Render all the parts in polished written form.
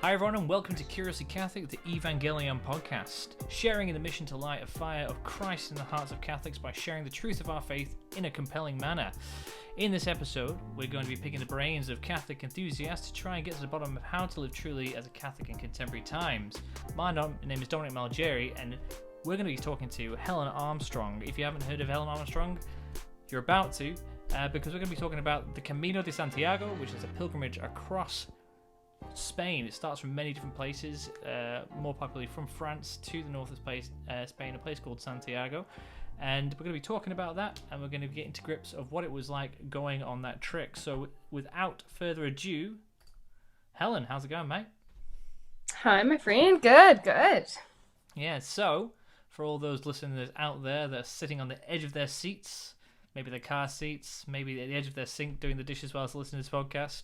Hi everyone and welcome to Curiously Catholic, the Evangelion podcast, sharing in the mission to light a fire of Christ in the hearts of Catholics by sharing the truth of our faith in a compelling manner. In this episode, we're going to be picking the brains of Catholic enthusiasts to try and get to the bottom of how to live truly as a Catholic in contemporary times. My name is Dominic Malgeri and we're going to be talking to Helen Armstrong. If you haven't heard of Helen Armstrong, you're about to, because we're going to be talking about the Camino de Santiago, which is a pilgrimage across Spain. It starts from many different places, more popularly from France to the north of Spain, a place called Santiago. And we're going to be talking about that, and we're going to get into grips of what it was like going on that trek. So without further ado, Helen, how's it going, mate? Hi, my friend. Good. Yeah, so for all those listeners out there that are sitting on the edge of their seats, maybe their car seats, maybe at the edge of their sink doing the dishes whilst listening to this podcast,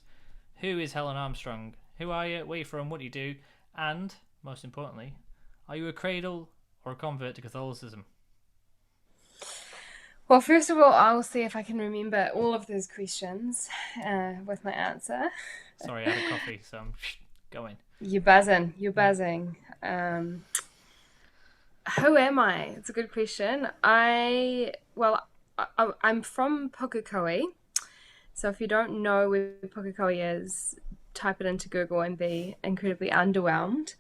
who is Helen Armstrong? Who are you? Where are you from? What do you do? And, most importantly, are you a cradle or a convert to Catholicism? Well, first of all, I'll see if I can remember all of those questions with my answer. Sorry, I had a coffee, so I'm going. You're buzzing. Who am I? It's a good question. I'm from Pukekohe. So if you don't know where Pukekohe is, type it into Google and be incredibly underwhelmed.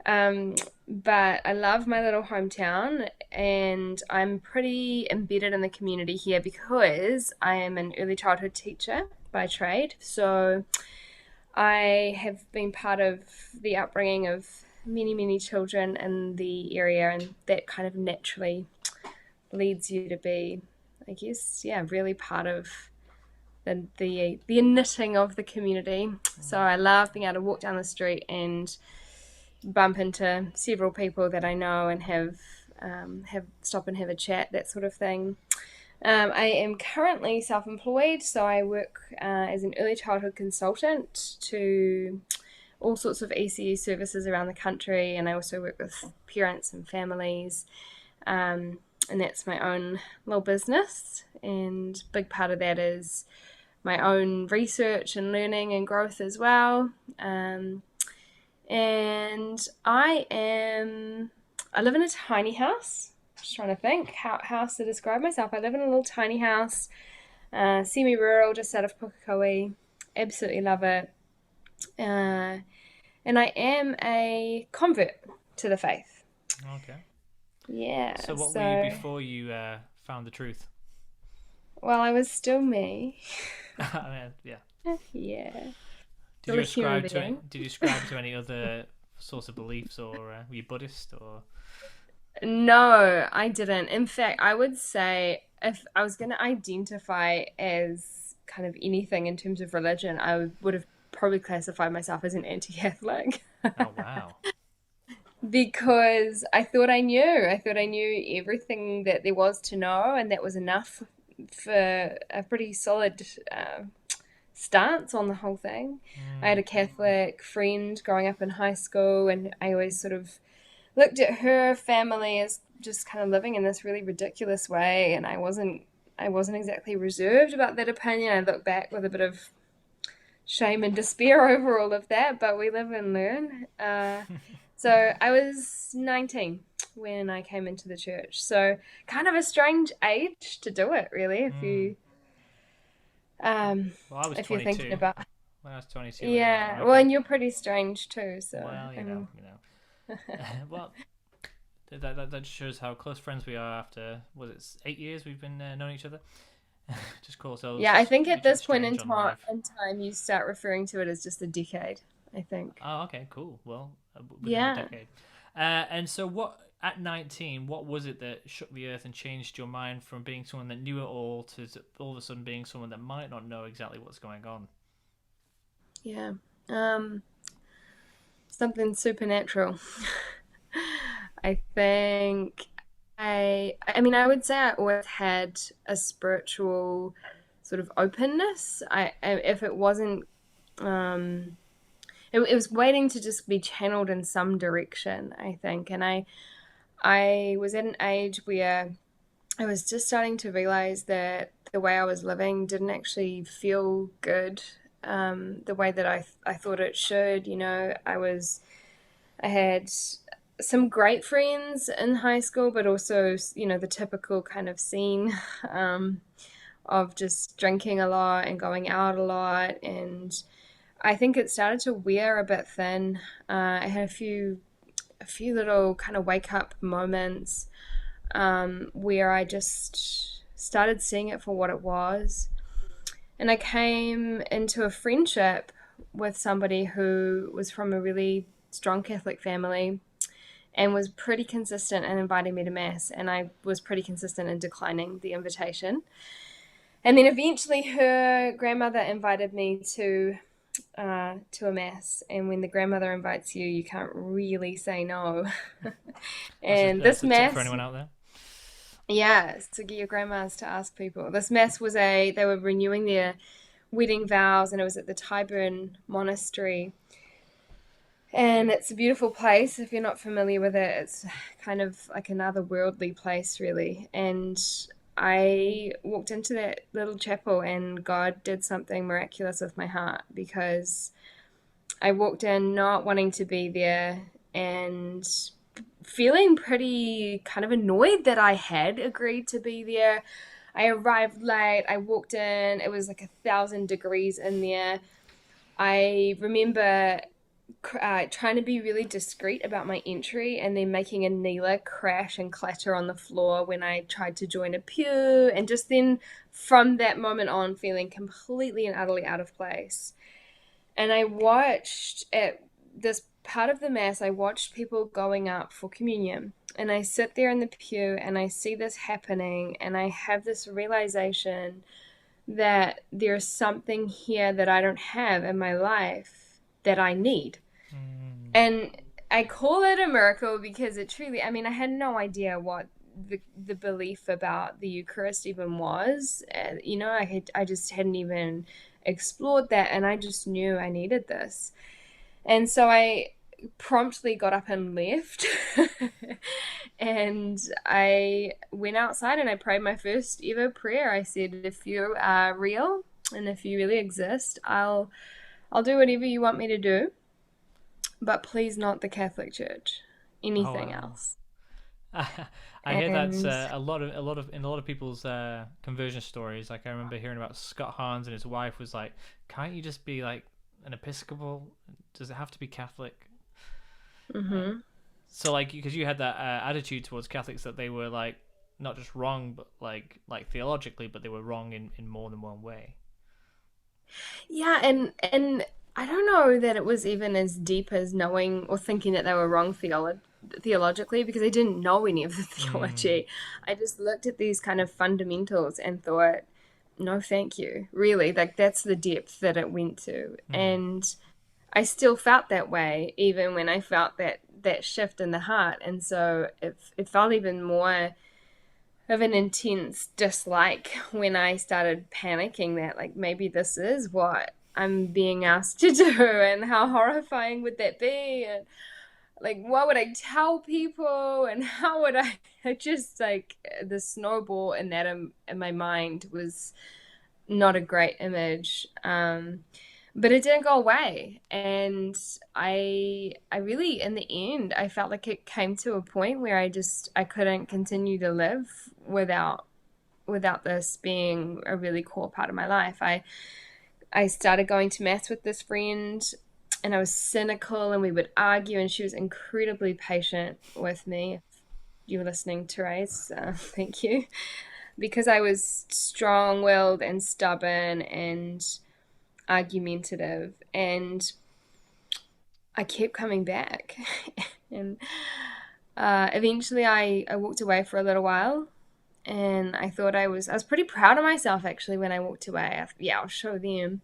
But I love my little hometown and I'm pretty embedded in the community here because I am an early childhood teacher by trade. So I have been part of the upbringing of many children in the area, and that kind of naturally leads you to be, I guess, really part of the knitting of the community. So I love being able to walk down the street and bump into several people that I know and have stop and have a chat, that sort of thing. I am currently self-employed, so I work as an early childhood consultant to all sorts of ECU services around the country, and I also work with parents and families, and that's my own little business, and a big part of that is my own research and learning and growth as well. And I live in a tiny house. Just trying to think how else to describe myself. I live in a little tiny house, semi-rural, just out of Pukekohe. Absolutely love it. And I am a convert to the faith. Okay. Yeah. So what were you before you found the truth? Well, I was still me. Yeah. Yeah. Did you ascribe to any other sorts of beliefs, or were you Buddhist, or? No, I didn't. In fact, I would say if I was going to identify as kind of anything in terms of religion, I would have probably classified myself as an anti-Catholic. Oh, wow. Because I thought I knew. I thought I knew everything that there was to know, and that was enough for a pretty solid stance on the whole thing. I had a Catholic friend growing up in high school, and I always sort of looked at her family as just kind of living in this really ridiculous way, and I wasn't exactly reserved about that opinion. I look back with a bit of shame and despair over all of that, but we live and learn. So I was 19 when I came into the church. So kind of a strange age to do it, really, if you Well, I was if 22 you're thinking about. when I was 22. Yeah, well, and you're pretty strange too, so Well, you know. Well, that shows how close friends we are after, was it 8 years we've been knowing each other? Just call ourselves. Yeah, I think at this point in time you start referring to it as just a decade, I think. Oh, okay, cool. Well, within a decade. And so at 19, what was it that shook the earth and changed your mind from being someone that knew it all to all of a sudden being someone that might not know exactly what's going on? Yeah. Something supernatural. I think I would say I always had a spiritual sort of openness. If it wasn't, it was waiting to just be channeled in some direction, I think. And I was at an age where I was just starting to realize that the way I was living didn't actually feel good. the way that I thought it should. I had some great friends in high school, but also, the typical kind of scene of just drinking a lot and going out a lot. And I think it started to wear a bit thin. I had a few little kind of wake up moments where I just started seeing it for what it was. And I came into a friendship with somebody who was from a really strong Catholic family and was pretty consistent in inviting me to Mass. And I was pretty consistent in declining the invitation. And then eventually her grandmother invited me to a Mass. And when the grandmother invites you, you can't really say no. And That's this a tip Mass... for anyone out there. Yeah, to get your grandmas to ask people. This Mass was they were renewing their wedding vows, and it was at the Tyburn Monastery. And it's a beautiful place. If you're not familiar with it, it's kind of like another worldly place, really. And I walked into that little chapel, and God did something miraculous with my heart, because I walked in not wanting to be there and feeling pretty kind of annoyed that I had agreed to be there. I arrived late. I walked in. It was like 1,000 degrees in there. I remember trying to be really discreet about my entry, and then making a kneeler crash and clatter on the floor when I tried to join a pew. And just then, from that moment on, feeling completely and utterly out of place. And I watched at this part of the Mass, I watched people going up for communion, and I sit there in the pew and I see this happening, and I have this realization that there's something here that I don't have in my life that I need. And I call it a miracle because it truly, I mean, I had no idea what the belief about the Eucharist even was. I just hadn't even explored that, and I just knew I needed this. And so I promptly got up and left. And I went outside and I prayed my first ever prayer. I said, if you are real and if you really exist, I'll do whatever you want me to do, but please not the Catholic Church. Anything else. I hear that's a lot of in a lot of people's conversion stories. Like, I remember hearing about Scott Hans, and his wife was like, "Can't you just be like an Episcopal? Does it have to be Catholic?" Mm-hmm. So, like, because you had that attitude towards Catholics that they were like not just wrong, but like theologically, but they were wrong in more than one way. Yeah, and I don't know that it was even as deep as knowing or thinking that they were wrong theologically, because I didn't know any of the theology. I just looked at these kind of fundamentals and thought, no, thank you. Really, like, that's the depth that it went to. And I still felt that way even when I felt that shift in the heart. And so it felt even more of an intense dislike when I started panicking that, like, maybe this is what I'm being asked to do, and how horrifying would that be, and like, what would I tell people, and how would I just, like, the snowball in that in my mind was not a great image. But it didn't go away, and I really, in the end, I felt like it came to a point where I couldn't continue to live without this being a really core part of my life. I started going to Mass with this friend, and I was cynical, and we would argue, and she was incredibly patient with me. If you were listening, Therese, thank you. Because I was strong-willed and stubborn and argumentative, and I kept coming back. And eventually I walked away for a little while, and I thought I was pretty proud of myself, actually, when I walked away. I'll show them.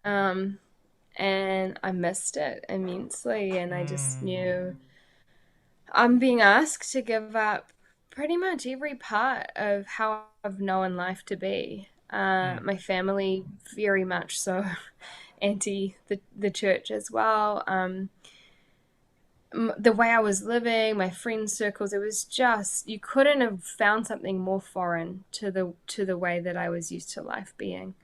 And I missed it immensely, and I just knew I'm being asked to give up pretty much every part of how I've known life to be. My family, very much so, anti the church as well. The way I was living, my friend circles, it was just, you couldn't have found something more foreign to the way that I was used to life being.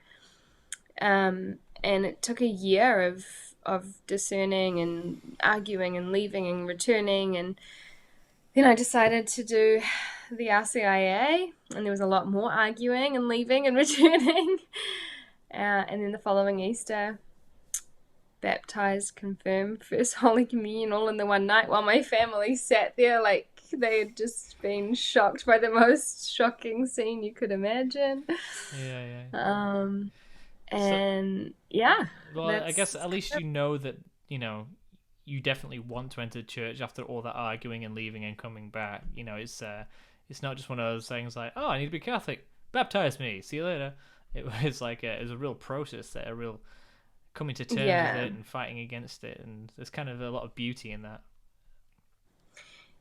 And And it took a year of discerning and arguing and leaving and returning, and then I decided to do the RCIA, and there was a lot more arguing and leaving and returning. And then the following Easter, baptized, confirmed, first Holy Communion, all in the one night, while my family sat there like they had just been shocked by the most shocking scene you could imagine. Yeah, yeah. So, And yeah, well, I guess that's at least you know that, you know, you definitely want to enter church after all that arguing and leaving and coming back. You know, it's not just one of those things like, oh, I need to be Catholic, baptize me, see you later. It was like it was a real process, a real coming to terms with yeah. it and fighting against it, and there's kind of a lot of beauty in that.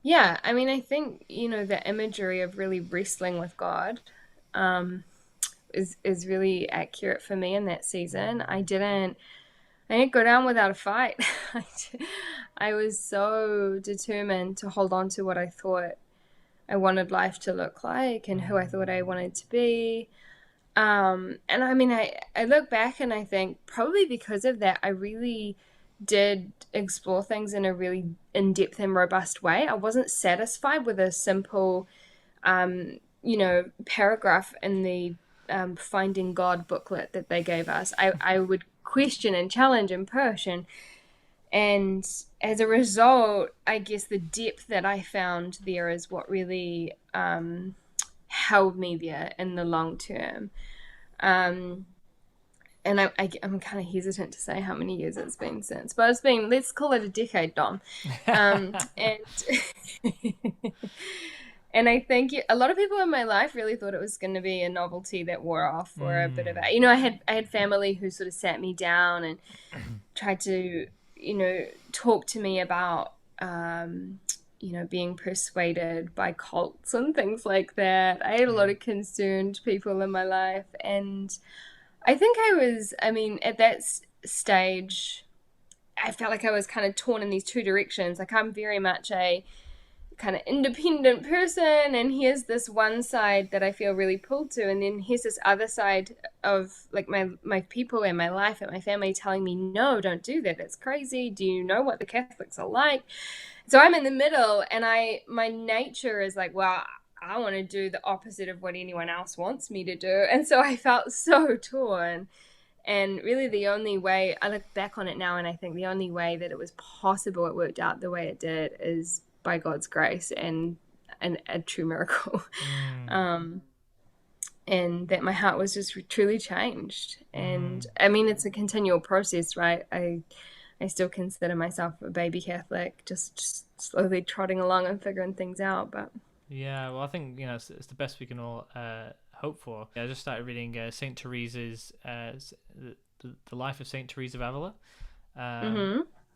Yeah, I mean, I think, the imagery of really wrestling with God um, is really accurate for me in that season. I didn't go down without a fight. I was so determined to hold on to what I thought I wanted life to look like and who I thought I wanted to be. And I mean, I look back and I think probably because of that, I really did explore things in a really in-depth and robust way. I wasn't satisfied with a simple, paragraph in the Finding God booklet that they gave us. I would question and challenge and push, and as a result, I guess the depth that I found there is what really held me there in the long term. Um, and I'm kind of hesitant to say how many years it's been since, but it's been, let's call it a decade, Dom. And and I think a lot of people in my life really thought it was going to be a novelty that wore off, or a bit of a, I had family who sort of sat me down and tried to, talk to me about, being persuaded by cults and things like that. I had a lot of concerned people in my life, and I think I mean, at that stage, I felt like I was kind of torn in these two directions. Like, I'm very much a kind of independent person, and here's this one side that I feel really pulled to, and then here's this other side of like my people and my life and my family telling me, no, don't do that, it's crazy, do you know what the Catholics are like? So I'm in the middle, and my nature is like, well, I want to do the opposite of what anyone else wants me to do. And so I felt so torn. And really the only way, I look back on it now and I think the only way that it was possible it worked out the way it did is by God's grace and a true miracle. And that my heart was just truly changed. And I mean, it's a continual process, right? I still consider myself a baby Catholic, just slowly trotting along and figuring things out. But Yeah, well, I think it's the best we can all hope for. I just started reading Saint Teresa's the life of Saint Teresa of Avila,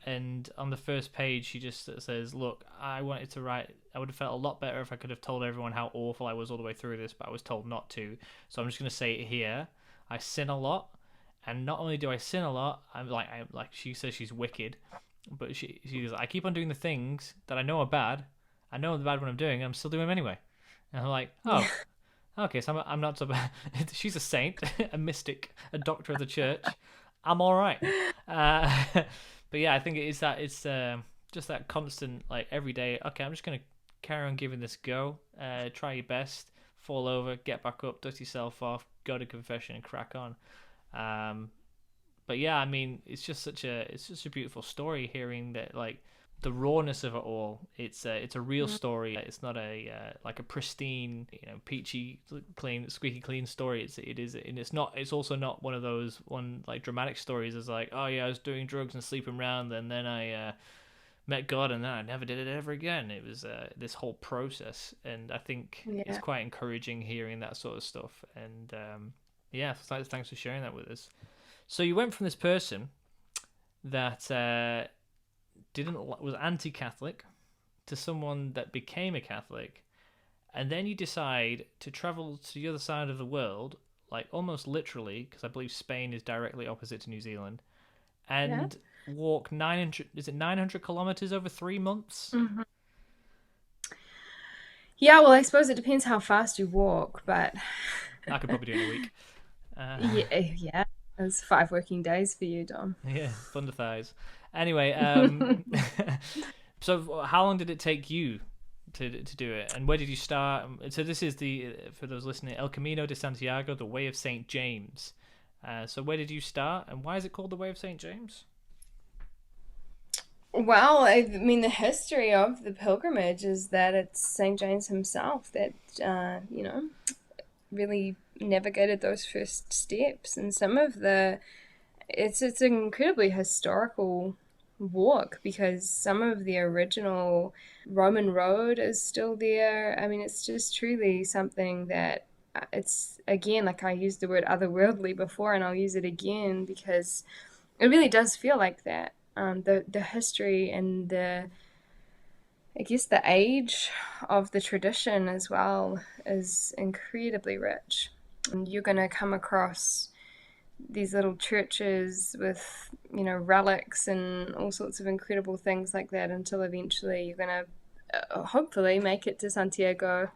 and on the first page she just says, "Look, I wanted to write. I would have felt a lot better if I could have told everyone how awful I was all the way through this, but I was told not to. So I'm just going to say it here. I sin a lot, and not only do I sin a lot, I'm like she says she's wicked, but she goes, I keep on doing the things that I know are bad. I know the bad what I'm doing, and I'm still doing them anyway." And I'm like, oh, okay, so I'm not so bad. She's a saint, a mystic, a doctor of the church. I'm all right. But yeah, I think it's just that constant, like, every day, okay, I'm just going to carry on giving this a go. Try your best, fall over, get back up, dust yourself off, go to confession and crack on. But yeah, I mean, it's just a beautiful story hearing that, like, the rawness of it all. It's a real story. It's not a like a pristine, peachy clean, squeaky clean story. It's also not one of those like dramatic stories as like, oh yeah, I was doing drugs and sleeping around and then I met God and then I never did it ever again. It was this whole process, and I think it's quite encouraging hearing that sort of stuff. And yeah, thanks for sharing that with us. So you went from this person that was anti-Catholic to someone that became a Catholic, and then you decide to travel to the other side of the world, like almost literally, because I believe Spain is directly opposite to New Zealand, and walk 900 kilometers over 3 months. Mm-hmm. Yeah, well, I suppose it depends how fast you walk, but I could probably do it in a week. yeah. It's 5 working days for you, Dom. Yeah, thunder thighs. Anyway, so how long did it take you to do it, and where did you start? So this is the for those listening, El Camino de Santiago, the Way of Saint James. So where did you start, and why is it called the Way of Saint James? Well, I mean, the history of the pilgrimage is that it's St. James himself that, really navigated those first steps. And some of it's an incredibly historical walk because some of the original Roman road is still there. I mean, it's just truly something that it's, again, like I used the word otherworldly before, and I'll use it again because it really does feel like that. The history and I guess the age of the tradition as well is incredibly rich. And you're going to come across these little churches with, relics and all sorts of incredible things like that until eventually you're going to hopefully make it to Santiago,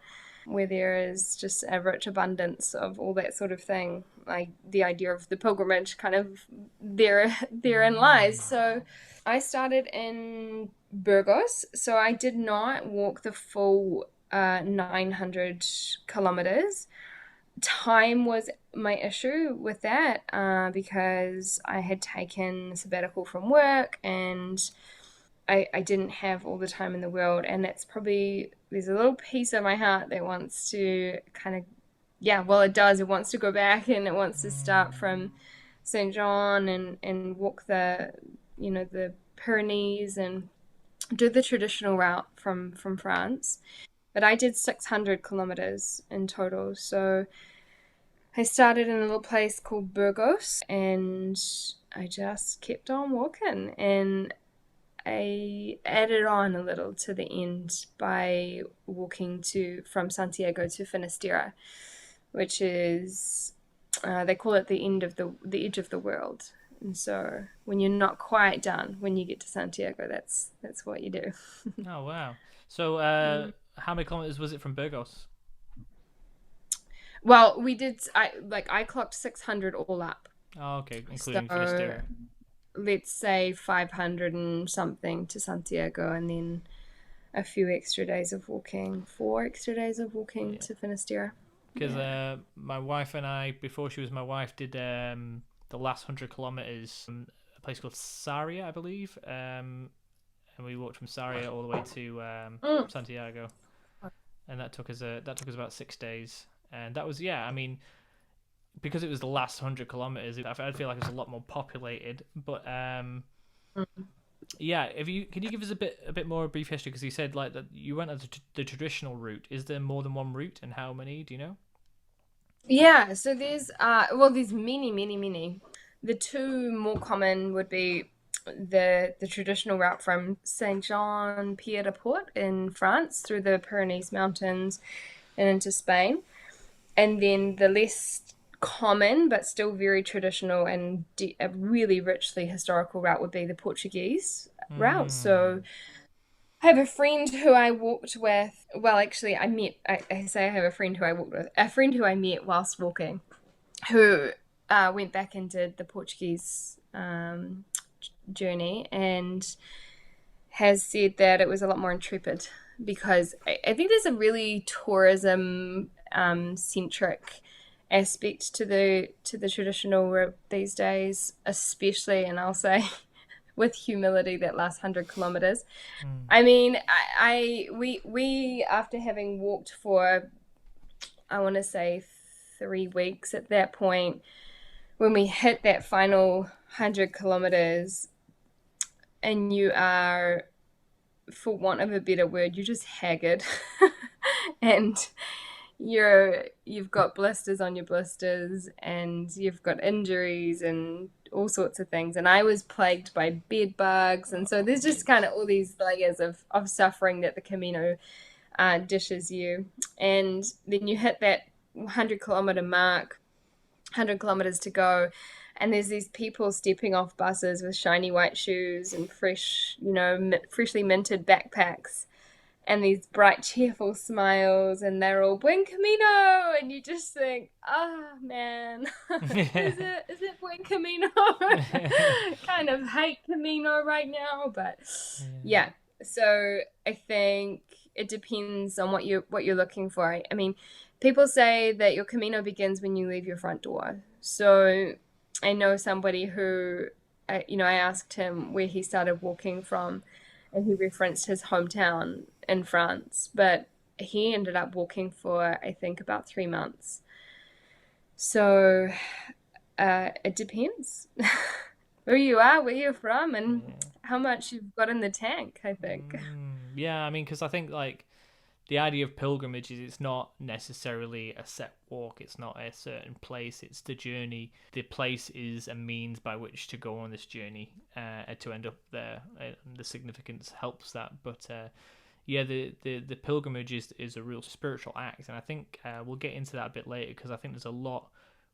where there is just a rich abundance of all that sort of thing. Like the idea of the pilgrimage kind of therein lies. So I started in Burgos, so I did not walk the full 900 kilometers. Time was my issue with that because I had taken sabbatical from work and I didn't have all the time in the world, and that's probably, there's a little piece of my heart that wants to kind of, yeah, well, it does. It wants to go back and it wants to start from St. John and walk the Pyrenees and do the traditional route from France. But I did 600 kilometers in total. So I started in a little place called Burgos and I just kept on walking, and I added on a little to the end by walking from Santiago to Finisterre, which is they call it the edge of the world. And so when you're not quite done, when you get to Santiago, that's what you do. Oh wow! So how many kilometers was it from Burgos? Well, we did. I clocked 600 all up. Oh, okay, including So Finisterre. let's say 500 and something to Santiago, and then a few extra days of walking, 4 extra days of walking to Finisterre. Because my wife and I, before she was my wife, did the last 100 kilometers from a place called Sarria, I believe, and we walked from Sarria all the way to Santiago, and that took us about 6 days, and that was, yeah, I mean, because it was the last 100 kilometers, I feel like it was a lot more populated, but yeah, can you give us a bit more brief history, because you said like that you went on the traditional route. Is there more than one route, and how many do you know? Yeah, so there's there's many. The two more common would be the traditional route from Saint Jean Pied de Port in France through the Pyrenees Mountains and into Spain, and then the less common but still very traditional and a really richly historical route would be the Portuguese route. So I have a friend who I walked with. Well, actually, I say I have a friend who I walked with. A friend who I met whilst walking, who went back and did the Portuguese journey, and has said that it was a lot more intrepid because I think there's a really tourism centric aspect to the traditional route these days, especially, and I'll say with humility, that last 100 kilometers. I mean, we after having walked for, I want to say 3 weeks at that point, when we hit that final 100 kilometers, and you are, for want of a better word, you're just haggard, and you've got blisters on your blisters, and you've got injuries and all sorts of things, and I was plagued by bed bugs, and so there's just kind of all these layers of suffering that the Camino dishes you. And then you hit that 100 kilometer mark, 100 kilometers to go, and there's these people stepping off buses with shiny white shoes and freshly minted backpacks, and these bright, cheerful smiles, and they're all Buen Camino, and you just think, ah, man, is it Buen Camino? Kind of hate Camino right now, but yeah. So I think it depends on what you're looking for. I mean, people say that your Camino begins when you leave your front door. So I know somebody who, I asked him where he started walking from, and he referenced his hometown in France, but he ended up walking for, I think, about 3 months. So it depends who you are, where you're from, and how much you've got in the tank, I think. Yeah, I mean, because I think like the idea of pilgrimage is it's not necessarily a set walk, it's not a certain place, it's the journey. The place is a means by which to go on this journey to end up there. The significance helps that, but yeah, the pilgrimage is a real spiritual act, and I think we'll get into that a bit later because I think there's a lot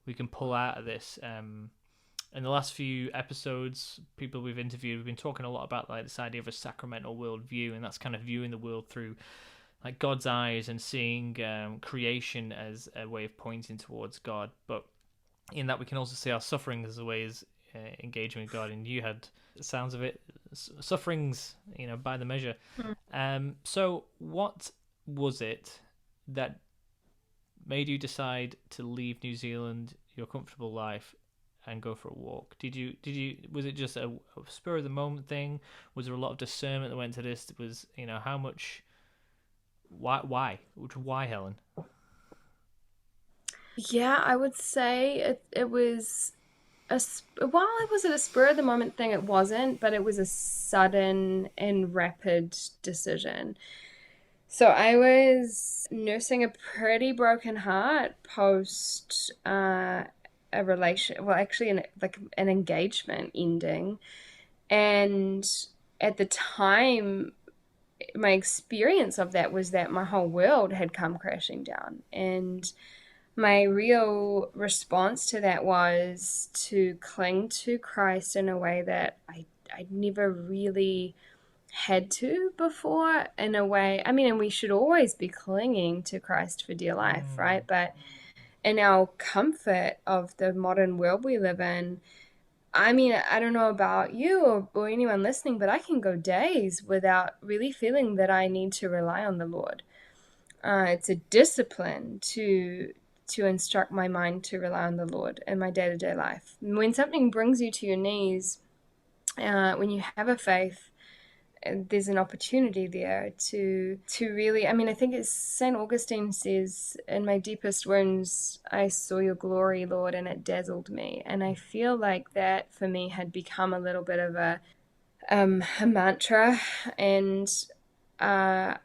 we can pull out of this. In the last few episodes, people we've interviewed, we've been talking a lot about like this idea of a sacramental worldview, and that's kind of viewing the world through like God's eyes and seeing creation as a way of pointing towards God. But in that, we can also see our suffering as a way of engaging with God. And you had sounds of it, sufferings, by the measure. So what was it that made you decide to leave New Zealand, your comfortable life, and go for a walk? Was it just a spur of the moment thing? Was there a lot of discernment that went to this? How much? Why, Helen? Yeah, I would say it was while it was a spur of the moment thing, it wasn't, but it was a sudden and rapid decision. So I was nursing a pretty broken heart post a relation, well, actually, an engagement ending, and at the time, my experience of that was that my whole world had come crashing down, and my real response to that was to cling to Christ in a way that I'd never really had to before, in a way. I mean, and we should always be clinging to Christ for dear life, right? But in our comfort of the modern world we live in, I mean, I don't know about you or anyone listening, but I can go days without really feeling that I need to rely on the Lord. It's a discipline to instruct my mind to rely on the Lord in my day-to-day life. When something brings you to your knees, when you have a faith, there's an opportunity there to really, I mean, I think it's St. Augustine says, in my deepest wounds, I saw your glory, Lord, and it dazzled me. And I feel like that for me had become a little bit of a mantra. And I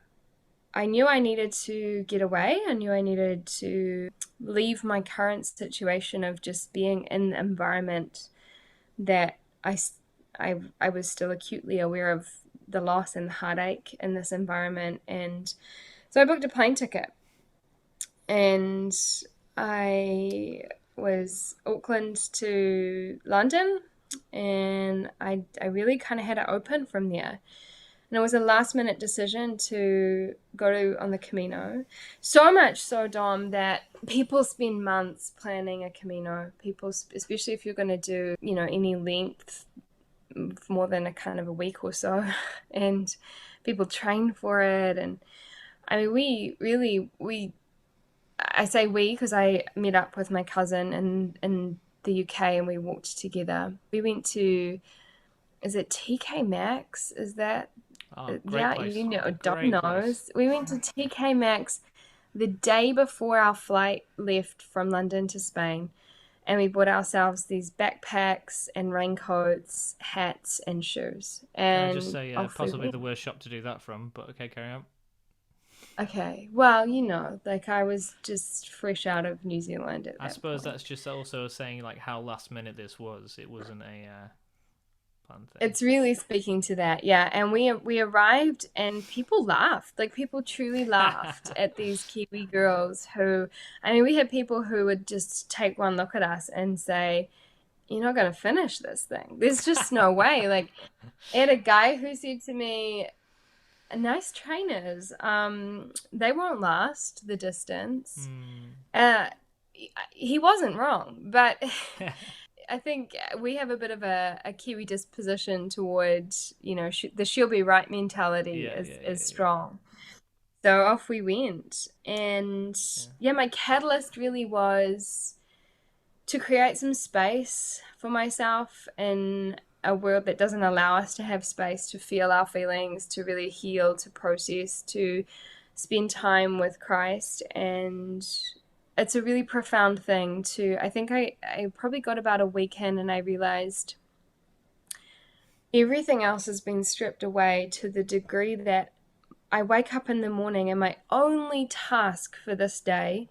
knew I needed to get away. I knew I needed to leave my current situation of just being in an environment that I was still acutely aware of the loss and the heartache in this environment. And so I booked a plane ticket, and I was Auckland to London, and I really kind of had it open from there. And it was a last minute decision to go on the Camino. So much so, Dom, that people spend months planning a Camino. People, especially if you're going to do, any length, more than a kind of a week or so, and people train for it. And I mean, I say we because I met up with my cousin in the UK, and we walked together. We went to, is it TK Maxx? Is that? Great place. Dom knows. We went to TK Maxx the day before our flight left from London to Spain. And we bought ourselves these backpacks and raincoats, hats, and shoes. And can I just say, possibly the worst shop to do that from, but okay, carry on. Okay, well, I was just fresh out of New Zealand at that I suppose point. that's just also saying like how last minute this was. It wasn't a fun thing. It's really speaking to that, yeah. And we arrived, and people laughed. Like, people truly laughed at these Kiwi girls who, I mean, we had people who would just take one look at us and say, "You're not going to finish this thing. There's just no way." Like, I had a guy who said to me, Nice trainers. They won't last the distance. Mm. Uh, he wasn't wrong, but I think we have a bit of a Kiwi disposition toward, the she'll be right mentality Yeah, is yeah, is yeah, yeah, strong. So off we went. And yeah. yeah, my catalyst really was to create some space for myself in a world that doesn't allow us to have space to feel our feelings, to really heal, to process, to spend time with Christ. And it's a really profound thing to, I think I probably got about a weekend and I realized everything else has been stripped away to the degree that I wake up in the morning and my only task for this day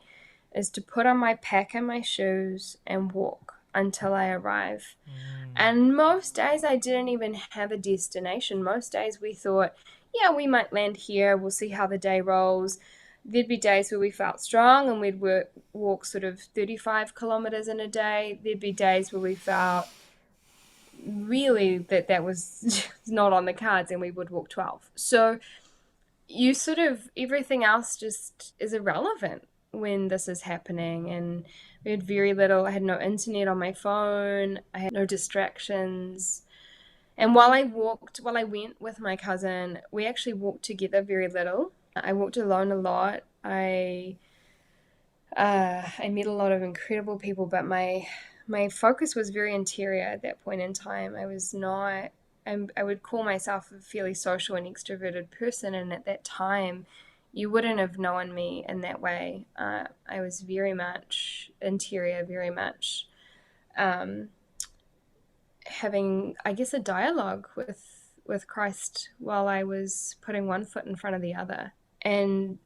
is to put on my pack and my shoes and walk until I arrive. Mm. And most days I didn't even have a destination. Most days we thought, yeah, we might land here. We'll see how the day rolls. There'd be days where we felt strong and we'd walk sort of 35 kilometers in a day. There'd be days where we felt really that was not on the cards and we would walk 12. So you sort of, everything else just is irrelevant when this is happening. And we had very little, I had no internet on my phone, I had no distractions. And while I went with my cousin, we actually walked together very little. I walked alone a lot. I met a lot of incredible people, but my focus was very interior at that point in time. I was not, I would call myself a fairly social and extroverted person, and at that time, you wouldn't have known me in that way. I was very much interior, very much um, having, I guess, a dialogue with Christ while I was putting one foot in front of the other. And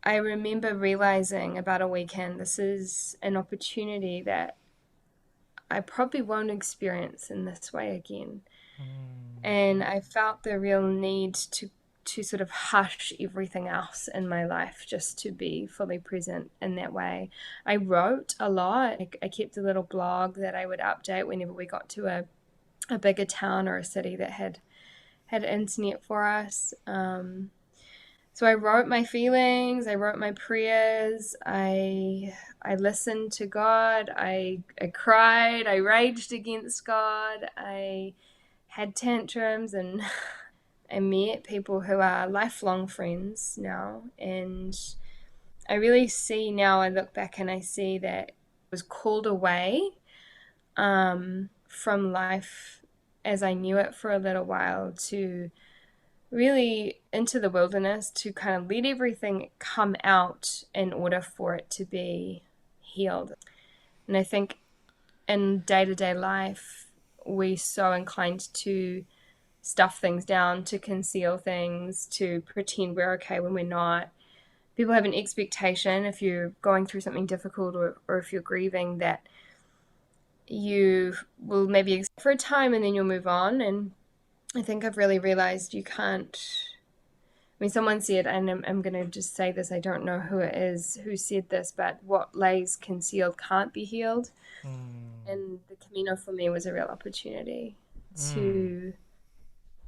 I remember realizing about a weekend, this is an opportunity that I probably won't experience in this way again. Mm. And I felt the real need to sort of hush everything else in my life just to be fully present in that way. I wrote a lot. I kept a little blog that I would update whenever we got to a bigger town or a city that had internet for us. So I wrote my feelings, I wrote my prayers, I listened to God, I cried, I raged against God, I had tantrums, and I met people who are lifelong friends now. And I really see now, I look back and I see that I was called away from life as I knew it for a little while to really into the wilderness to kind of let everything come out in order for it to be healed. And I think in day-to-day life, we're so inclined to stuff things down, to conceal things, to pretend we're okay when we're not. People have an expectation if you're going through something difficult or if you're grieving that you will maybe accept for a time and then you'll move on. And I think I've really realized you can't. I mean, someone said, and I'm going to just say this, I don't know who it is who said this, but what lays concealed can't be healed. Mm. And the Camino for me was a real opportunity Mm. to,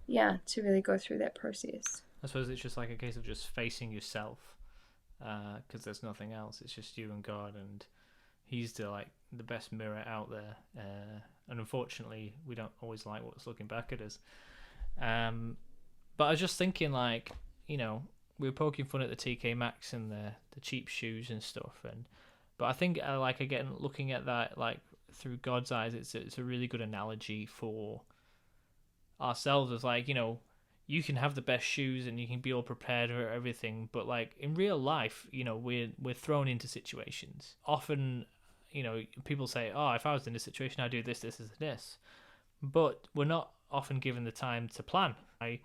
yeah, to really go through that process. I suppose it's just like a case of just facing yourself, because there's nothing else. It's just you and God, and He's the best mirror out there. And unfortunately, we don't always like what's looking back at us. But I was just thinking, we were poking fun at the TK Maxx and the cheap shoes and stuff, but I think again looking at that through God's eyes, it's a really good analogy for ourselves as you can have the best shoes and you can be all prepared for everything, but in real life, we're thrown into situations. Often, people say, "Oh, if I was in this situation, I'd do this, this, and this," but we're not often given the time to plan. I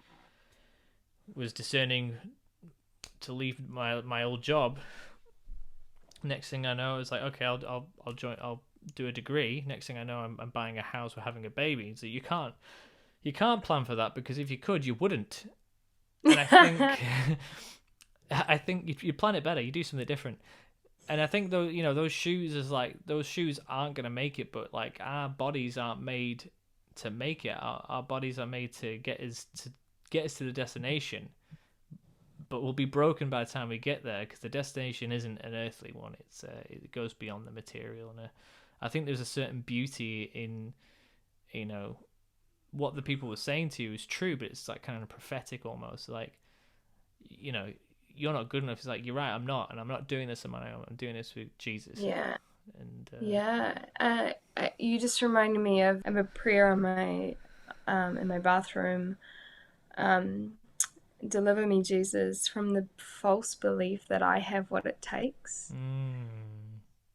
was discerning to leave my old job. Next thing I know, it's okay, I'll do a degree. Next thing I know, I'm buying a house or having a baby. So you can't plan for that, because if you could, you wouldn't. And I think you plan it better. You do something different. And I think those shoes those shoes aren't gonna make it, but our bodies aren't made to make it. Our bodies are made to get us get us to the destination, but we'll be broken by the time we get there because the destination isn't an earthly one. It goes beyond the material, and I think there's a certain beauty in, what the people were saying to you is true, but it's like kind of prophetic almost. Like, you're not good enough. It's like, you're right, I'm not, and I'm not doing this on my own. I'm doing this with Jesus. Yeah. And You just reminded me of a prayer on my in my bathroom. Deliver me, Jesus, from the false belief that I have what it takes.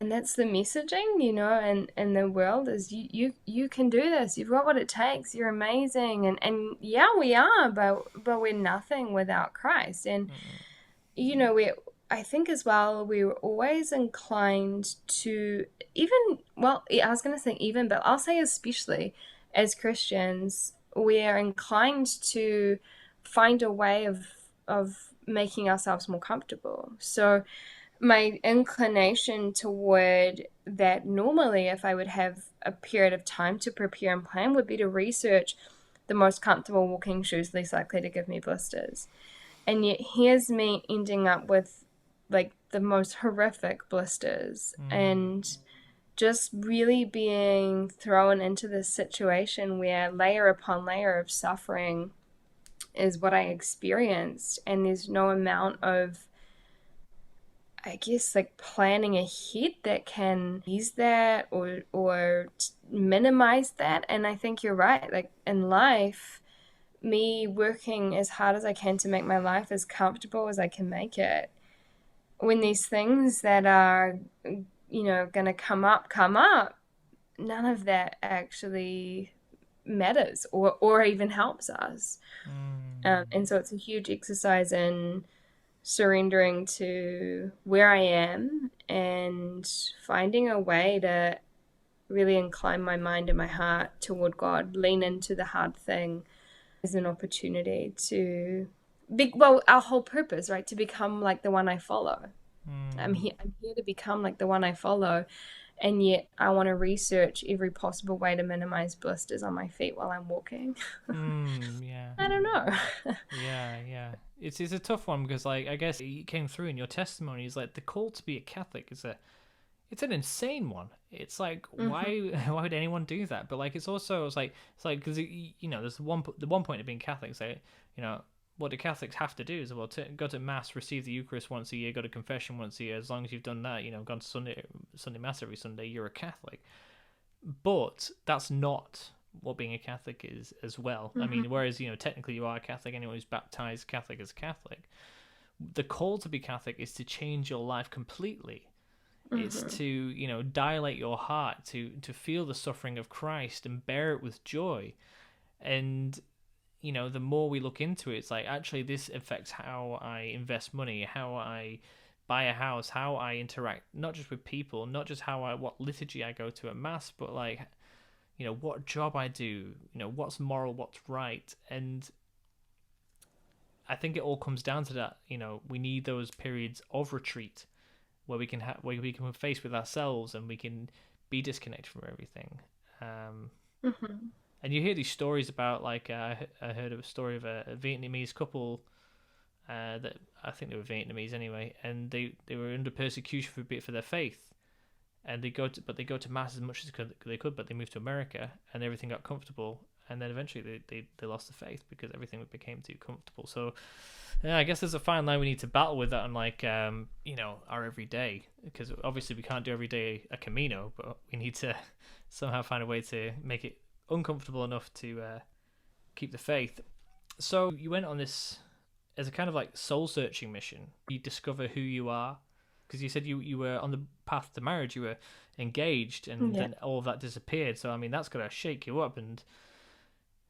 And that's the messaging, in the world is you can do this. You've got what it takes. You're amazing. And yeah, we are, but we're nothing without Christ. And I think as well, we were always inclined to I was going to say even, but I'll say especially as Christians, we are inclined to find a way of making ourselves more comfortable. So my inclination toward that normally, if I would have a period of time to prepare and plan, would be to research the most comfortable walking shoes least likely to give me blisters. And yet here's me ending up with like the most horrific blisters and just really being thrown into this situation where layer upon layer of suffering is what I experienced, and there's no amount of, I guess, like planning ahead that can ease that or minimize that. And I think you're right. Like in life, me working as hard as I can to make my life as comfortable as I can make it, when these things that are, going to come up, none of that actually matters or even helps us. And so it's a huge exercise in surrendering to where I am and finding a way to really incline my mind and my heart toward God, lean into the hard thing as an opportunity to our whole purpose, right? To become like the one I follow. I'm here to become like the one I follow. And yet I want to research every possible way to minimize blisters on my feet while I'm walking. Yeah. I don't know. Yeah. It's a tough one because, like, I guess it came through in your testimony. Is like the call to be a Catholic it's an insane one. It's like, why would anyone do that? But like, it's like because there's the one point of being Catholic. So what the Catholics have to do is go to mass, receive the Eucharist once a year, go to confession once a year. As long as you've done that, gone to Sunday mass every Sunday, you're a Catholic. But that's not what being a Catholic is as well. I mean, whereas technically you are a Catholic, anyone who's baptized Catholic is a Catholic. The call to be Catholic is to change your life completely. It's to dilate your heart, to feel the suffering of Christ and bear it with joy. And the more we look into it, it's like, actually this affects how I invest money, how I buy a house, how I interact not just with people, not just what liturgy I go to at mass, but like what job I do, what's moral, what's right. And I think it all comes down to that. We need those periods of retreat where we can face with ourselves and we can be disconnected from everything. And you hear these stories about, like, I heard of a story of a Vietnamese couple that I think they were Vietnamese anyway, and they were under persecution for their faith, and they go to mass as much as they could, but they moved to America and everything got comfortable, and then eventually they lost the faith because everything became too comfortable. So yeah, I guess there's a fine line we need to battle with that on, like, our everyday, because obviously we can't do every day a Camino, but we need to somehow find a way to make it uncomfortable enough to keep the faith. So you went on this as a kind of like soul searching mission. You discover who you are, because you said you were on the path to marriage, you were engaged, and then all of that disappeared. So I mean, that's gonna shake you up. And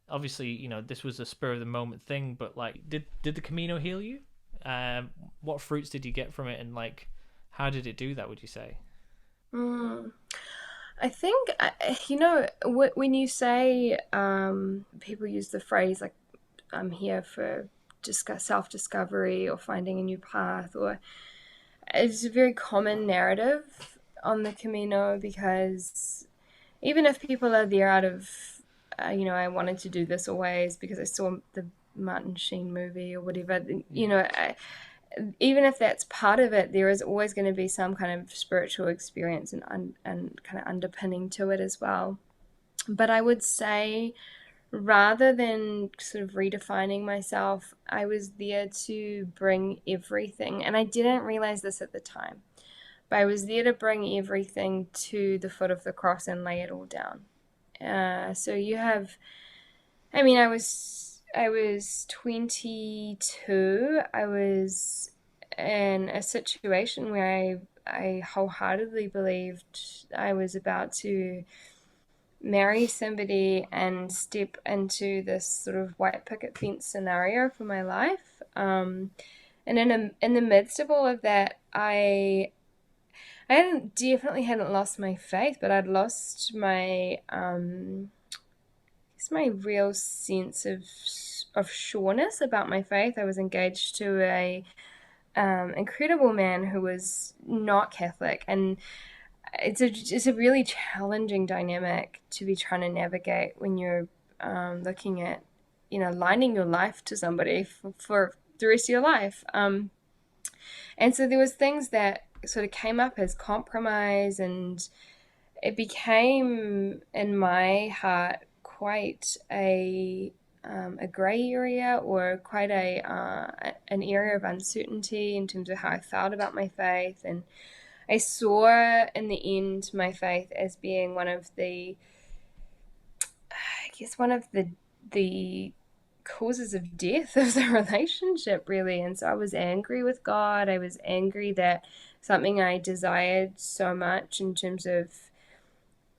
obviously, this was a spur of the moment thing, but like, did the Camino heal you? What fruits did you get from it, and like, how did it do that, would you say? I think, when you say, people use the phrase like, I'm here for self-discovery or finding a new path, or it's a very common narrative on the Camino, because even if people are there out of, I wanted to do this always because I saw the Martin Sheen movie or whatever. You know, even if that's part of it, there is always going to be some kind of spiritual experience and kind of underpinning to it as well. But I would say, rather than sort of redefining myself, I was there to bring everything. And I didn't realize this at the time, but I was there to bring everything to the foot of the cross and lay it all down. So you have, I mean, I was 22. I was in a situation where I wholeheartedly believed I was about to marry somebody and step into this sort of white picket fence scenario for my life. And in the midst of all of that, I definitely hadn't lost my faith, but I'd lost my my real sense of sureness about my faith. I was engaged to a incredible man who was not Catholic, and it's a really challenging dynamic to be trying to navigate when you're looking at, you know, lining your life to somebody for the rest of your life. And so there was things that sort of came up as compromise, and it became in my heart quite a grey area, or quite an area of uncertainty in terms of how I felt about my faith. And I saw in the end my faith as being one of the causes of death of the relationship, really. And so I was angry with God. I was angry that something I desired so much in terms of,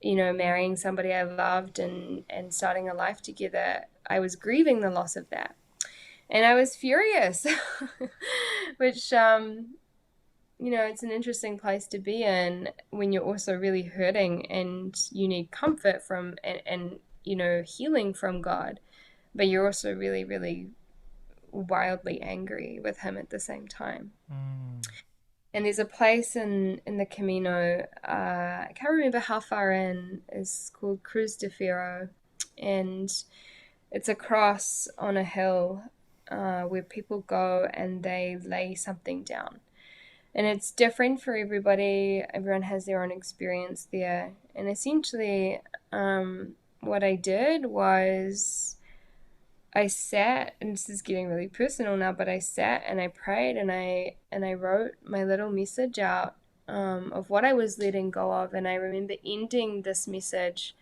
you know, marrying somebody I loved and starting a life together, I was grieving the loss of that. And I was furious, which, you know, it's an interesting place to be in when you're also really hurting and you need comfort from and you know, healing from God, but you're also really, really wildly angry with him at the same time. And there's a place in the Camino, I can't remember how far in, it's called Cruz de Fierro, and it's a cross on a hill where people go and they lay something down. And it's different for everybody. Everyone has their own experience there. And essentially, what I did was I sat, and this is getting really personal now, but I sat and I prayed and I wrote my little message out of what I was letting go of. And I remember ending this message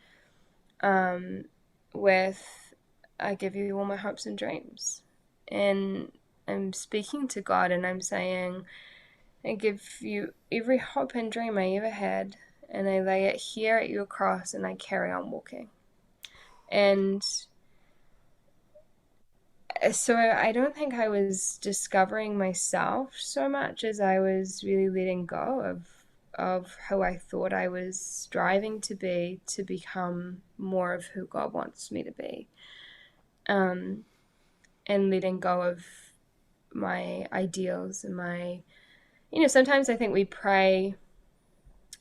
with, I give you all my hopes and dreams. And I'm speaking to God and I'm saying, I give you every hope and dream I ever had, and I lay it here at your cross, and I carry on walking. And so I don't think I was discovering myself so much as I was really letting go of who I thought I was striving to be, to become more of who God wants me to be. And letting go of my ideals and my, you know, sometimes I think we pray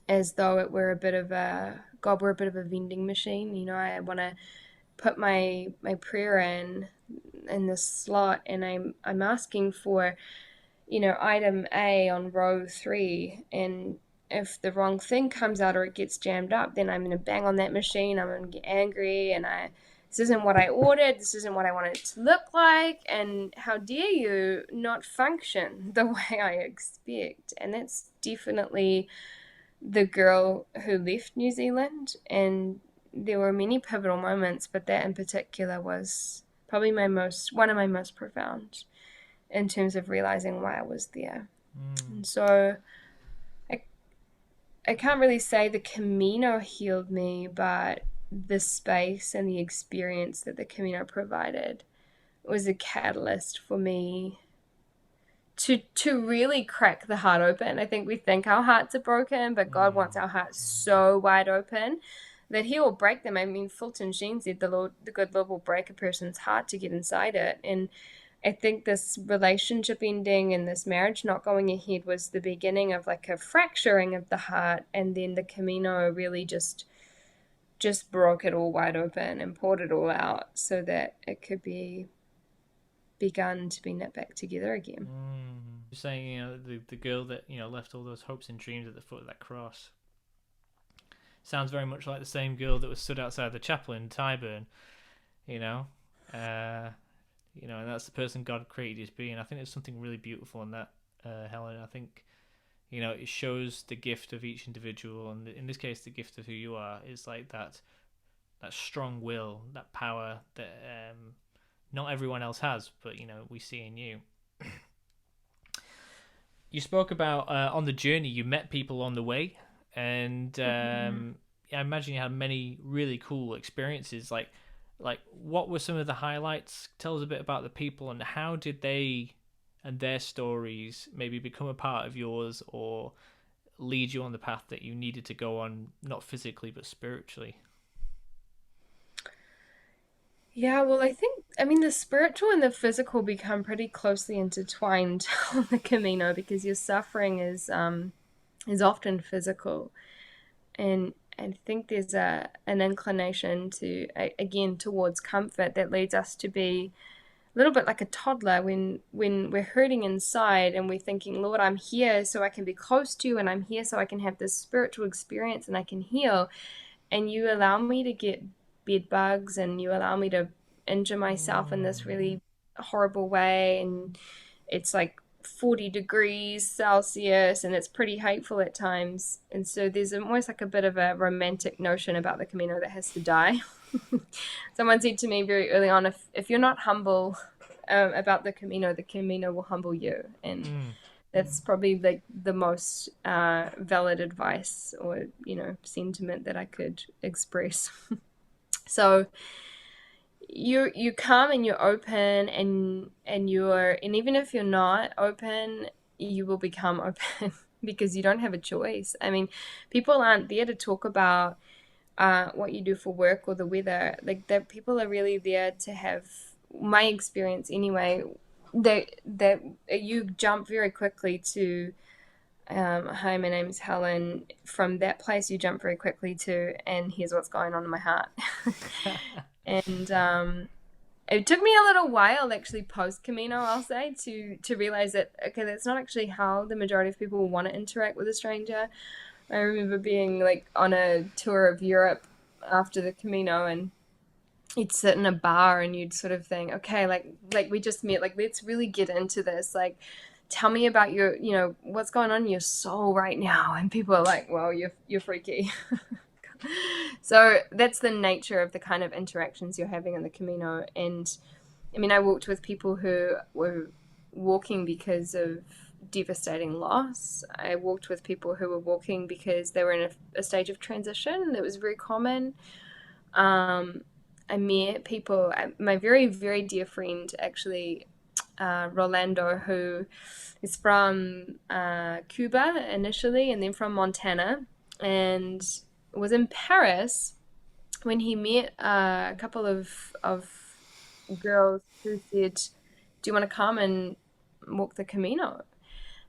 as though it were a bit of a, God were a bit of a vending machine. You know, I want to put my prayer in this slot, and I'm asking for, you know, item A on row 3, and if the wrong thing comes out or it gets jammed up, then I'm going to bang on that machine. I'm going to get angry, and this isn't what I ordered. This isn't what I wanted it to look like. And how dare you not function the way I expect? And that's definitely the girl who left New Zealand. And there were many pivotal moments, but that in particular was probably one of my most profound in terms of realizing why I was there. And so I can't really say the Camino healed me, but the space and the experience that the Camino provided was a catalyst for me to really crack the heart open. I think we think our hearts are broken, but God wants our hearts so wide open that he will break them. I mean, Fulton Sheen said the good Lord will break a person's heart to get inside it. And I think this relationship ending and this marriage not going ahead was the beginning of like a fracturing of the heart. And then the Camino really just broke it all wide open and poured it all out so that it could be begun to be knit back together again. You're saying, the girl that, left all those hopes and dreams at the foot of that cross. Sounds very much like the same girl that was stood outside the chapel in Tyburn, and that's the person God created you to be. And I think there's something really beautiful in that, Helen. I think, it shows the gift of each individual, and in this case, the gift of who you are is like that strong will, that power that not everyone else has, but we see in you. You spoke about on the journey, you met people on the way, and I imagine you had many really cool experiences. Like what were some of the highlights? Tell us a bit about the people, and how did they and their stories maybe become a part of yours or lead you on the path that you needed to go on, not physically but spiritually. Yeah, well, I mean, the spiritual and the physical become pretty closely intertwined on the Camino, because your suffering is often physical, and I think there's an inclination to again towards comfort that leads us to be a little bit like a toddler when we're hurting inside and we're thinking, Lord, I'm here so I can be close to you, and I'm here so I can have this spiritual experience and I can heal, and you allow me to get bed bugs and you allow me to injure myself in this really horrible way, and it's like 40 degrees Celsius and it's pretty hateful at times. And so there's almost like a bit of a romantic notion about the Camino that has to die. Someone said to me very early on, if you're not humble about the Camino will humble you. And that's probably like the most valid advice or sentiment that I could express. So you come and you're open, and even if you're not open, you will become open because you don't have a choice. I mean, people aren't there to talk about what you do for work or the weather. Like, that people are really there to have, my experience anyway, that you jump very quickly to hi, my name's Helen. From that place, you jump very quickly to, and here's what's going on in my heart. And it took me a little while, actually, post Camino, I'll say, to realize that, okay, that's not actually how the majority of people want to interact with a stranger. I remember being like on a tour of Europe after the Camino, and you'd sit in a bar and you'd sort of think, okay, like we just met, like, let's really get into this. Like, tell me about your, what's going on in your soul right now. And people are like, well, you're freaky. So that's the nature of the kind of interactions you're having in the Camino. And I mean, I walked with people who were walking because of devastating loss. I walked with people who were walking because they were in a stage of transition that was very common. I met people, my very, very dear friend, actually, Rolando, who is from Cuba initially and then from Montana, and was in Paris when he met a couple of girls who said, do you want to come and walk the Camino?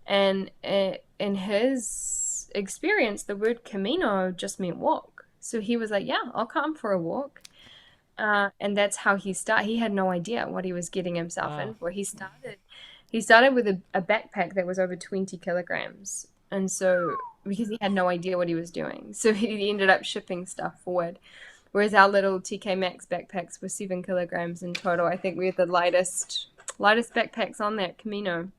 And in his experience, the word Camino just meant walk. So he was like, yeah, I'll come for a walk. And that's how he started. He had no idea what he was getting himself in for. He started with a backpack that was over 20 kilograms. And so, because he had no idea what he was doing. So he ended up shipping stuff forward. Whereas our little TK Maxx backpacks were 7 kilograms in total. I think we had the lightest backpacks on that Camino.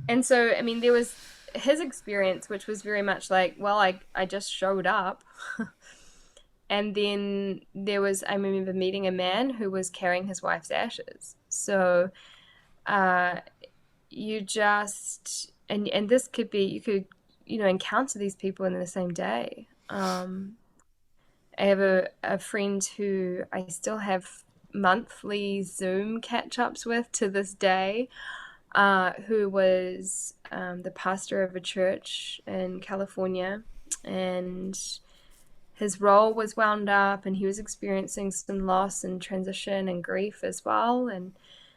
And so, I mean, there was his experience, which was very much like, well, I just showed up. And then I remember meeting a man who was carrying his wife's ashes. So you just, and this could be, you could, encounter these people in the same day. I have a friend who I still have monthly Zoom catch-ups with to this day, who was the pastor of a church in California, and his role was wound up and he was experiencing some loss and transition and grief as well, and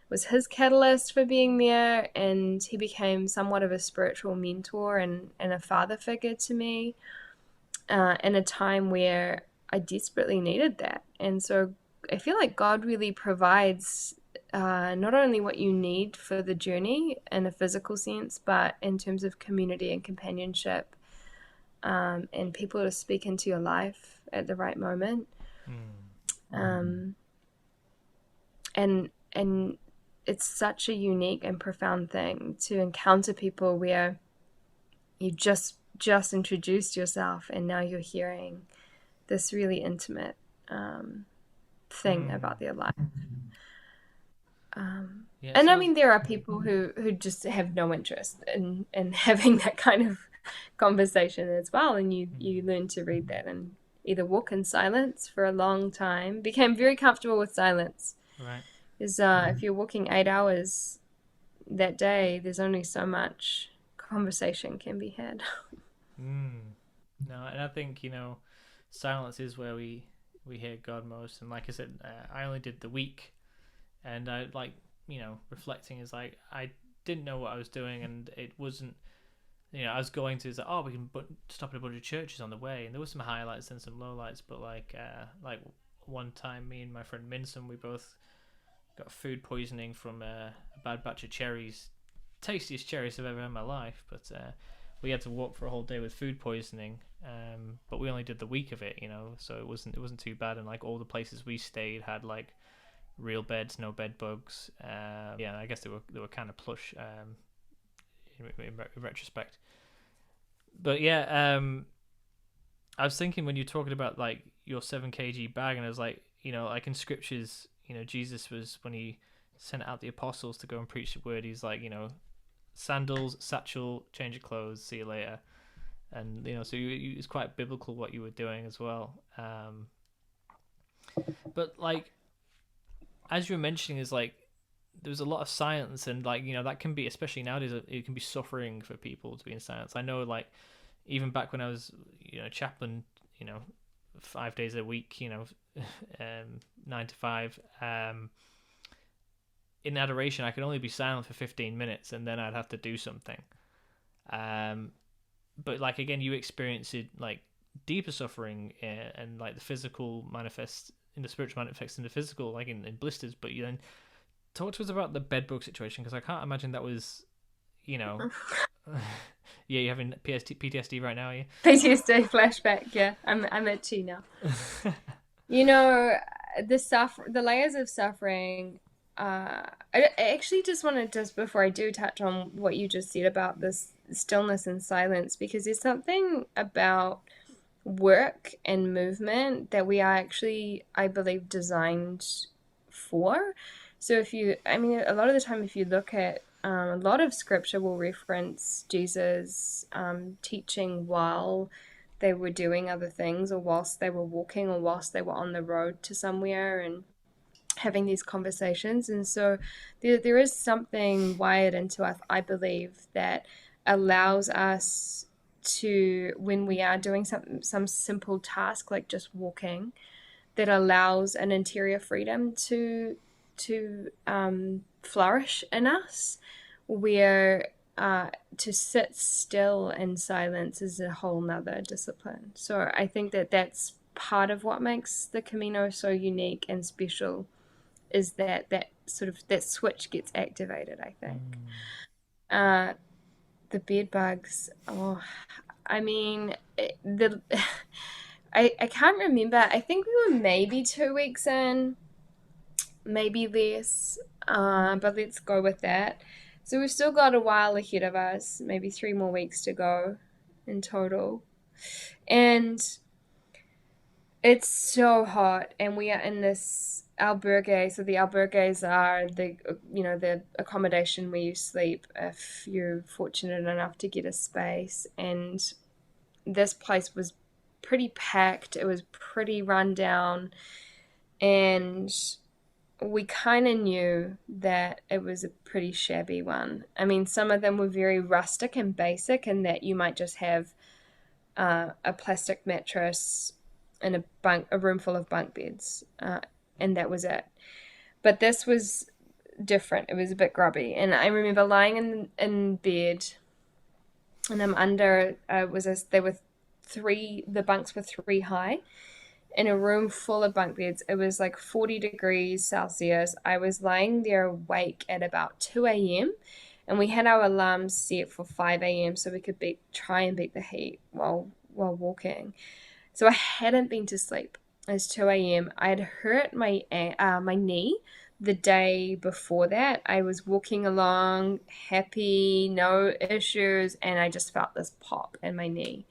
was his catalyst for being there, and he became somewhat of a spiritual mentor and a father figure to me in a time where I desperately needed that. And so I feel like God really provides not only what you need for the journey in a physical sense, but in terms of community and companionship, and people to speak into your life at the right moment. And it's such a unique and profound thing to encounter people where you just introduced yourself and now you're hearing this really intimate thing about their life. And I mean, there are people who just have no interest in having that kind of conversation as well, and you learn to read that and either walk in silence for a long time, became very comfortable with silence. Right. Is if you're walking 8 hours that day, there's only so much conversation can be had. No, and I think, silence is where we hear God most. And like I said, I only did the week, and I reflecting is like I didn't know what I was doing, and it wasn't. I was going to we can stop at a bunch of churches on the way, and there were some highlights and some lowlights. But like one time, me and my friend Minson, we both got food poisoning from a bad batch of cherries, tastiest cherries I've ever had in my life. But we had to walk for a whole day with food poisoning. But we only did the week of it, so it wasn't too bad. And like all the places we stayed had like real beds, no bed bugs. I guess they were kind of plush in retrospect. But I was thinking when you're talking about like your 7 kg bag, and I was like, like in scriptures, Jesus was, when he sent out the apostles to go and preach the word, he's like, sandals, satchel, change of clothes, see you later. And so it's quite biblical what you were doing as well. But like as you were mentioning, is like there's a lot of silence, and like that can be, especially nowadays, it can be suffering for people to be in silence. I know, like even back when I was chaplain, 5 days a week, 9 to 5, in adoration I could only be silent for 15 minutes and then I'd have to do something. But like again, you experience it like deeper suffering, and like the physical manifests in the spiritual, manifests in the physical, like in blisters. But you then talk to us about the bedbug situation, because I can't imagine that was, yeah, you're having PTSD right now, are you? PTSD flashback. Yeah, I'm at 2 now. The layers of suffering. I actually just wanted, just before I do touch on what you just said about this stillness and silence, because there's something about work and movement that we are actually, I believe, designed for. So a lot of the time, if you look at a lot of scripture will reference Jesus teaching while they were doing other things, or whilst they were walking, or whilst they were on the road to somewhere, and having these conversations. And so there is something wired into us, I believe, that allows us to, when we are doing some simple task like just walking, that allows an interior freedom to flourish in us, where to sit still in silence is a whole nother discipline. So I think that that's part of what makes the Camino so unique and special, is that sort of that switch gets activated, I think. The bed bugs, I mean, I can't remember. I think we were maybe 2 weeks in, maybe less, but let's go with that. So we've still got a while ahead of us, maybe 3 more weeks to go in total. And it's so hot, and we are in this albergue. So the albergues are the accommodation where you sleep if you're fortunate enough to get a space. And this place was pretty packed. It was pretty run down, and we kind of knew that it was a pretty shabby one. I mean, some of them were very rustic and basic, in that you might just have a plastic mattress and a room full of bunk beds, and that was it. But this was different. It was a bit grubby, and I remember lying in bed, and I'm under. The bunks were 3 high, in a room full of bunk beds. It was like 40 degrees Celsius. I was lying there awake at about 2 a.m. and we had our alarms set for 5 a.m. so we could try and beat the heat while walking. So I hadn't been to sleep. It's 2 a.m. I had hurt my knee the day before that. I was walking along, happy, no issues, and I just felt this pop in my knee.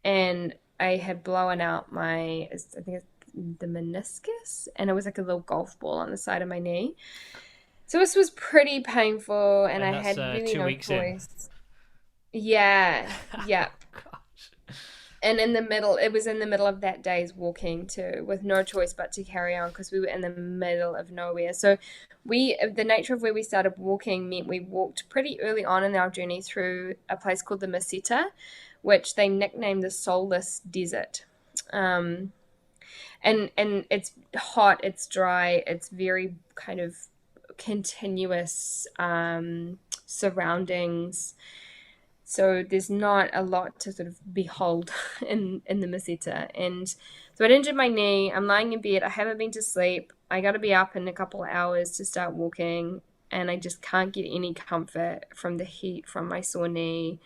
And I had blown out I think it's the meniscus, and it was like a little golf ball on the side of my knee. So this was pretty painful, and I And that's had really 2 no weeks in. choice. Yeah, yeah. Gosh. And it was in the middle of that day's walking too, with no choice but to carry on because we were in the middle of nowhere. So the nature of where we started walking meant we walked pretty early on in our journey through a place called the Meseta, which they nicknamed the Soulless Desert. And it's hot, it's dry, it's very kind of continuous surroundings. So there's not a lot to sort of behold in the Meseta. And so I'd injured my knee. I'm lying in bed. I haven't been to sleep. I got to be up in a couple of hours to start walking. And I just can't get any comfort from the heat from my sore knee.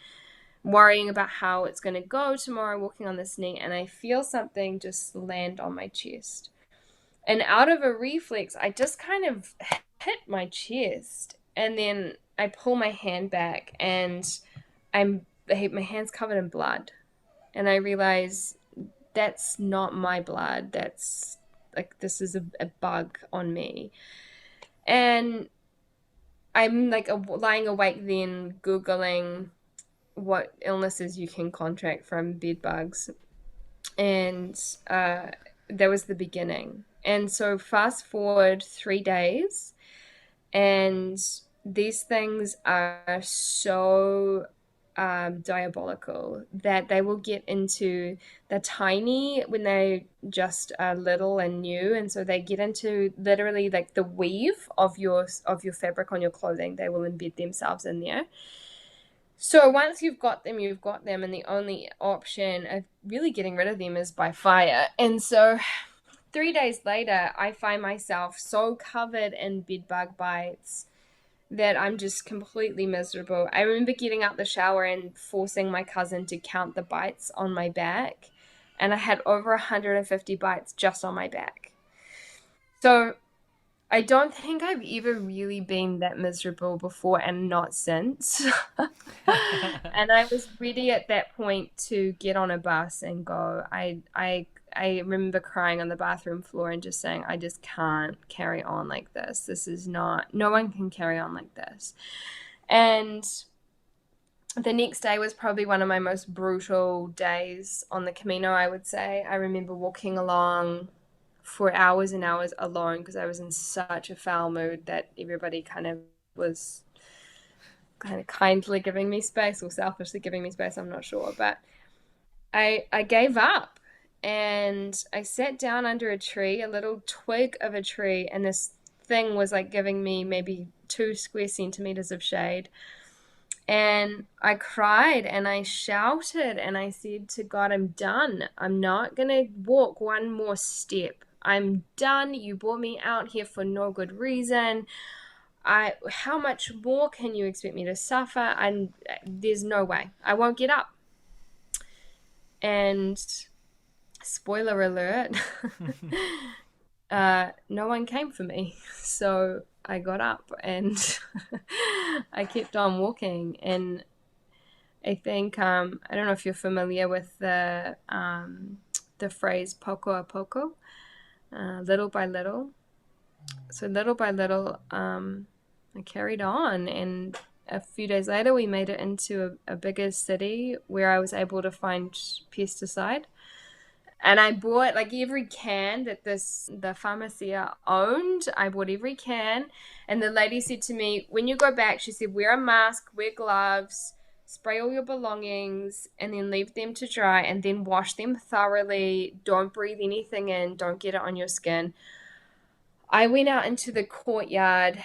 Worrying about how it's going to go tomorrow walking on this knee. And I feel something just land on my chest. And out of a reflex, I just kind of hit my chest. And then I pull my hand back and my hand's covered in blood, and I realize that's not my blood. That's like this is a bug on me, and I'm like lying awake then googling what illnesses you can contract from bed bugs, and that was the beginning. And so fast forward 3 days, and these things are so diabolical that they will get into they're tiny when they just are little and new, and so they get into literally like the weave of your fabric on your clothing. They will embed themselves in there. So once you've got them, and the only option of really getting rid of them is by fire. And so 3 days later, I find myself so covered in bed bug bites that I'm just completely miserable. I remember getting out the shower and forcing my cousin to count the bites on my back, and I had over 150 bites just on my back. So I don't think I've ever really been that miserable before, and not since. And I was ready at that point to get on a bus and go. I remember crying on the bathroom floor and just saying, I just can't carry on like this. This is not, no one can carry on like this. And the next day was probably one of my most brutal days on the Camino, I would say. I remember walking along for hours and hours alone because I was in such a foul mood that everybody kind of was kind of kindly giving me space or selfishly giving me space, I'm not sure. But I gave up. And I sat down under a tree, a little twig of a tree, and this thing was like giving me maybe 2 square centimeters of shade. And I cried and I shouted and I said to God, I'm done. I'm not going to walk one more step. I'm done. You brought me out here for no good reason. How much more can you expect me to suffer? There's no way. I won't get up. And spoiler alert, no one came for me. So I got up and I kept on walking. And I think, I don't know if you're familiar with the phrase poco a poco, little by little. So little by little, I carried on, and a few days later we made it into a bigger city where I was able to find pesticide. And I bought like every can that the pharmacia owned. I bought every can. And the lady said to me, when you go back, she said, wear a mask, wear gloves, spray all your belongings, and then leave them to dry, and then wash them thoroughly. Don't breathe anything in. Don't get it on your skin. I went out into the courtyard.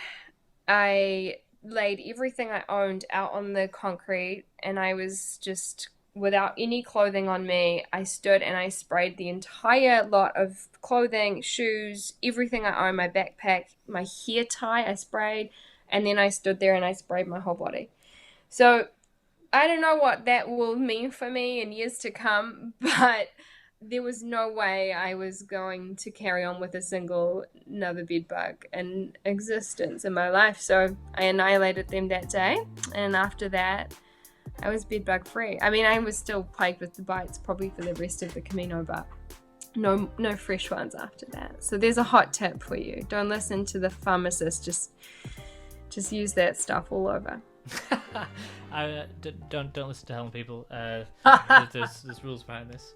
I laid everything I owned out on the concrete, and I was just without any clothing on me. I stood and I sprayed the entire lot of clothing, shoes, everything I own, my backpack, my hair tie, I sprayed, and then I stood there and I sprayed my whole body. So I don't know what that will mean for me in years to come, but there was no way I was going to carry on with a single another bed bug in existence in my life. So I annihilated them that day, and after that, I was bed bug free. I mean, I was still plagued with the bites probably for the rest of the Camino, but no fresh ones after that. So there's a hot tip for you. Don't listen to the pharmacist. Just use that stuff all over. Don't listen to Helen, people. There's rules behind this.